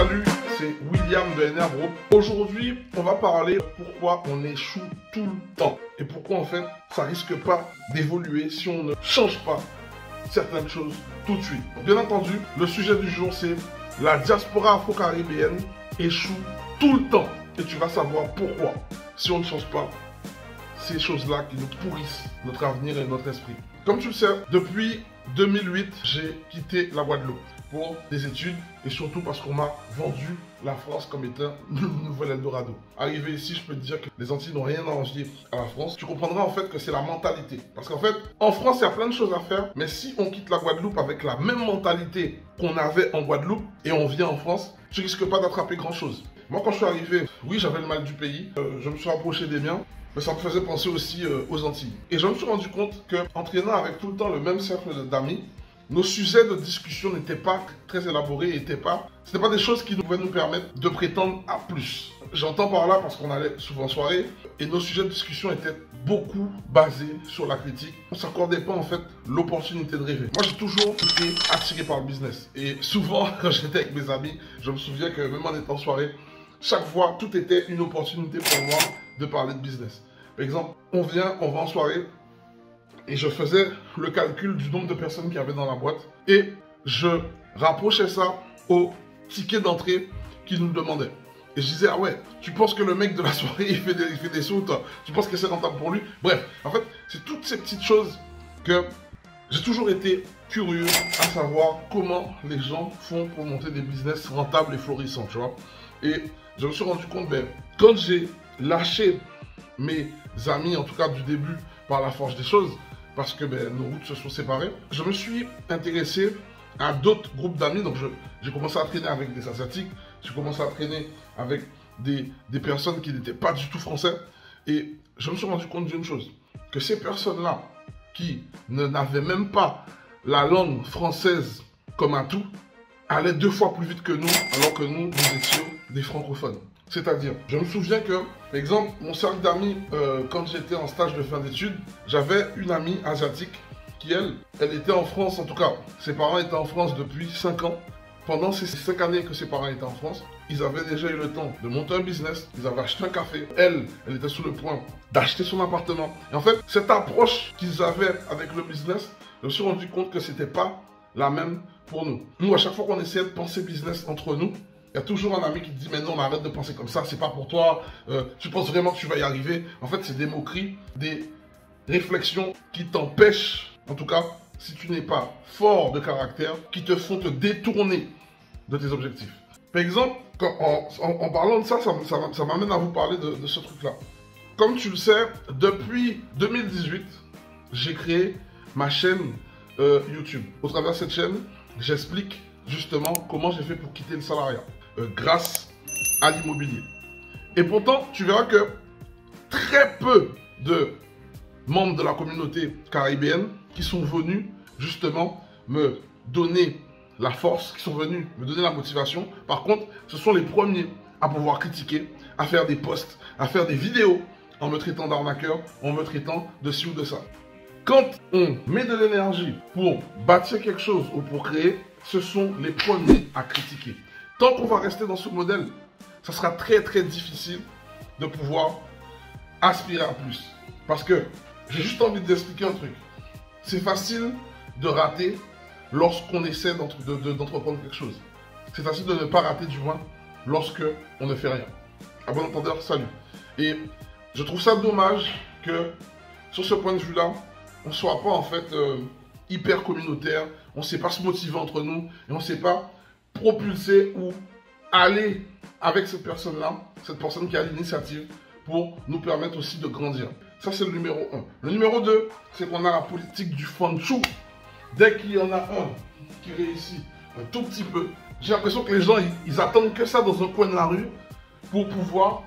Salut, c'est William de NR Group. Aujourd'hui, on va parler pourquoi on échoue tout le temps et pourquoi en fait ça risque pas d'évoluer si on ne change pas certaines choses tout de suite. Bien entendu, le sujet du jour c'est la diaspora afro-caribéenne échoue tout le temps et tu vas savoir pourquoi si on ne change pas ces choses-là qui nous pourrissent notre avenir et notre esprit. Comme tu le sais, depuis 2008, j'ai quitté la Guadeloupe pour des études et surtout parce qu'on m'a vendu la France comme étant le nouvel Eldorado. Arrivé ici, je peux te dire que les Antilles n'ont rien à envier à la France. Tu comprendras en fait que c'est la mentalité. Parce qu'en fait, en France, il y a plein de choses à faire, mais si on quitte la Guadeloupe avec la même mentalité qu'on avait en Guadeloupe et on vient en France, tu risques pas d'attraper grand-chose. Moi, quand je suis arrivé, oui, j'avais le mal du pays, je me suis rapproché des miens. Mais ça me faisait penser aussi aux Antilles. Et je me suis rendu compte qu'en traînant avec tout le temps le même cercle d'amis, nos sujets de discussion n'étaient pas très élaborés, c'était pas des choses qui pouvaient nous permettre de prétendre à plus. J'entends par là parce qu'on allait souvent en soirée et nos sujets de discussion étaient beaucoup basés sur la critique. On ne s'accordait pas en fait l'opportunité de rêver. Moi j'ai toujours été attiré par le business et souvent quand j'étais avec mes amis, je me souviens que même en étant en soirée, chaque fois tout était une opportunité pour moi de parler de business. Par exemple, on va en soirée et je faisais le calcul du nombre de personnes qu'il y avait dans la boîte et je rapprochais ça au ticket d'entrée qu'ils nous demandaient. Et je disais, ah ouais, tu penses que le mec de la soirée, il fait des sous, toi, tu penses que c'est rentable pour lui? Bref, en fait, c'est toutes ces petites choses que j'ai toujours été curieux à savoir comment les gens font pour monter des business rentables et florissants, tu vois. Et je me suis rendu compte, ben, quand j'ai lâché mes amis, en tout cas du début, par la force des choses, parce que ben, nos routes se sont séparées, je me suis intéressé à d'autres groupes d'amis. Donc j'ai commencé à traîner avec des Asiatiques, j'ai commencé à traîner avec des personnes qui n'étaient pas du tout français. Et je me suis rendu compte d'une chose, que ces personnes-là, qui n'avaient même pas la langue française comme atout, allaient 2 fois plus vite que nous, alors que nous étions des francophones. C'est-à-dire, je me souviens que, par exemple, mon cercle d'amis, quand j'étais en stage de fin d'études, j'avais une amie asiatique qui, elle était en France, en tout cas, ses parents étaient en France depuis 5 ans. Pendant ces 5 années que ses parents étaient en France, ils avaient déjà eu le temps de monter un business, ils avaient acheté un café. Elle était sur le point d'acheter son appartement. Et en fait, cette approche qu'ils avaient avec le business, je me suis rendu compte que c'était pas la même pour nous. Nous, à chaque fois qu'on essayait de penser business entre nous, il y a toujours un ami qui te dit, mais non, mais arrête de penser comme ça, c'est pas pour toi, tu penses vraiment que tu vas y arriver. En fait, c'est des moqueries, des réflexions qui t'empêchent, en tout cas, si tu n'es pas fort de caractère, qui te font te détourner de tes objectifs. Par exemple, en parlant de ça, ça m'amène à vous parler de ce truc-là. Comme tu le sais, depuis 2018, j'ai créé ma chaîne YouTube. Au travers de cette chaîne, j'explique justement comment j'ai fait pour quitter le salariat grâce à l'immobilier. Et pourtant, tu verras que très peu de membres de la communauté caribéenne qui sont venus justement me donner la force, qui sont venus me donner la motivation. Par contre, ce sont les premiers à pouvoir critiquer, à faire des posts, à faire des vidéos en me traitant d'arnaqueur, en me traitant de ci ou de ça. Quand on met de l'énergie pour bâtir quelque chose ou pour créer, ce sont les premiers à critiquer. Tant qu'on va rester dans ce modèle, ça sera très très difficile de pouvoir aspirer à plus. Parce que j'ai juste envie d'expliquer un truc. C'est facile de rater lorsqu'on essaie d'entreprendre quelque chose. C'est facile de ne pas rater du moins lorsque on ne fait rien. À bon entendeur, salut. Et je trouve ça dommage que sur ce point de vue-là, on ne soit pas en fait hyper communautaire, on ne sait pas se motiver entre nous et on ne sait pas propulser ou aller avec cette personne-là, cette personne qui a l'initiative pour nous permettre aussi de grandir. Ça, c'est le numéro 1. Le numéro 2, c'est qu'on a la politique du feng shui. Dès qu'il y en a un qui réussit un tout petit peu, j'ai l'impression que les gens, ils attendent que ça dans un coin de la rue pour pouvoir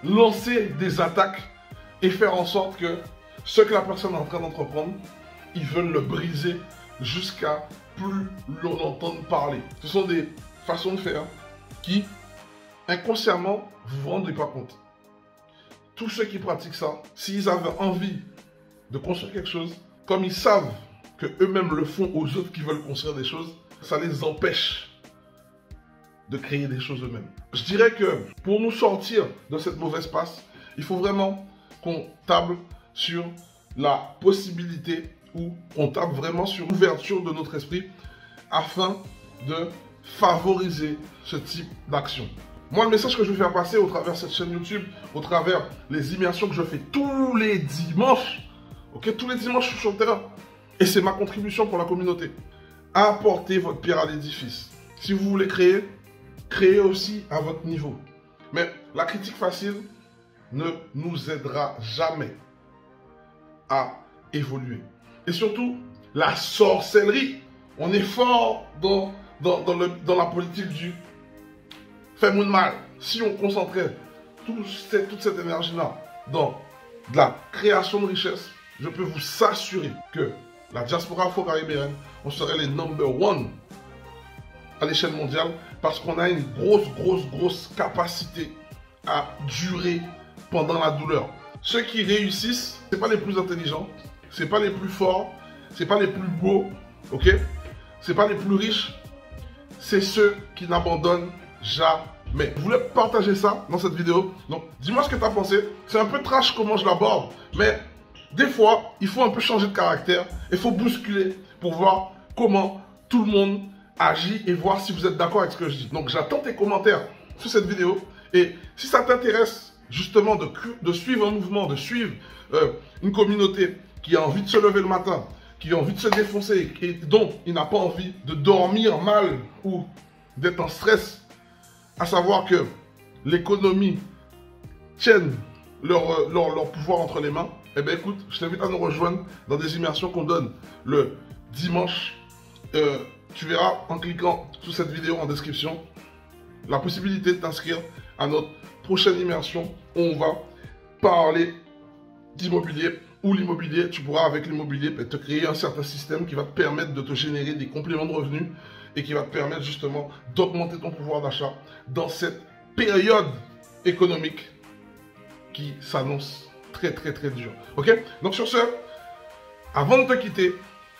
lancer des attaques et faire en sorte que ce que la personne est en train d'entreprendre, ils veulent le briser jusqu'à plus l'on entende parler. Ce sont des façons de faire qui, inconsciemment, vous vous rendez pas compte. Tous ceux qui pratiquent ça, s'ils avaient envie de construire quelque chose, comme ils savent que eux-mêmes le font aux autres qui veulent construire des choses, ça les empêche de créer des choses eux-mêmes. Je dirais que pour nous sortir de cette mauvaise passe, il faut vraiment qu'on table sur la possibilité ou on table vraiment sur l'ouverture de notre esprit afin de favoriser ce type d'action. Moi, le message que je veux faire passer au travers de cette chaîne YouTube, au travers les immersions que je fais tous les dimanches, ok, tous les dimanches je suis sur le terrain, et c'est ma contribution pour la communauté. Apportez votre pierre à l'édifice. Si vous voulez créer, créez aussi à votre niveau. Mais la critique facile ne nous aidera jamais à évoluer. Et surtout, la sorcellerie. On est fort dans la politique du fais-moi de mal. Si on concentrait toute cette énergie-là dans de la création de richesse, je peux vous assurer que la diaspora afro-caribéenne, on serait les #1 à l'échelle mondiale parce qu'on a une grosse capacité à durer pendant la douleur. Ceux qui réussissent, ce n'est pas les plus intelligents, ce n'est pas les plus forts, ce n'est pas les plus beaux, ok? Ce n'est pas les plus riches, c'est ceux qui n'abandonnent jamais. Je voulais partager ça dans cette vidéo, donc dis-moi ce que tu as pensé. C'est un peu trash comment je l'aborde, mais des fois, il faut un peu changer de caractère, il faut bousculer pour voir comment tout le monde agit et voir si vous êtes d'accord avec ce que je dis. Donc j'attends tes commentaires sur cette vidéo et si ça t'intéresse justement de suivre un mouvement, de suivre une communauté qui a envie de se lever le matin, qui a envie de se défoncer et dont il n'a pas envie de dormir mal ou d'être en stress, à savoir que l'économie tienne leur pouvoir entre les mains, eh bien écoute, je t'invite à nous rejoindre dans des immersions qu'on donne le dimanche. Tu verras en cliquant sous cette vidéo en description la possibilité de t'inscrire à notre prochaine immersion où on va parler d'immobilier. Ou l'immobilier, tu pourras avec l'immobilier te créer un certain système qui va te permettre de te générer des compléments de revenus et qui va te permettre justement d'augmenter ton pouvoir d'achat dans cette période économique qui s'annonce très dure. Ok? Donc sur ce, avant de te quitter,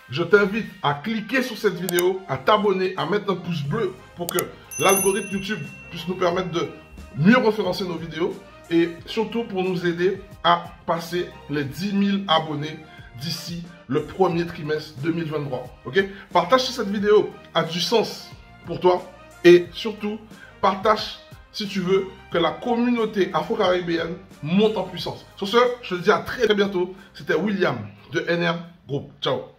je t'invite à cliquer sur cette vidéo, à t'abonner, à mettre un pouce bleu pour que l'algorithme YouTube puisse nous permettre de mieux référencer nos vidéos et surtout pour nous aider à passer les 10 000 abonnés d'ici le premier trimestre 2023. Ok? Partage si cette vidéo a du sens pour toi et surtout partage si tu veux que la communauté afro-caribéenne monte en puissance. Sur ce, je te dis à très bientôt. C'était William de NR Group. Ciao.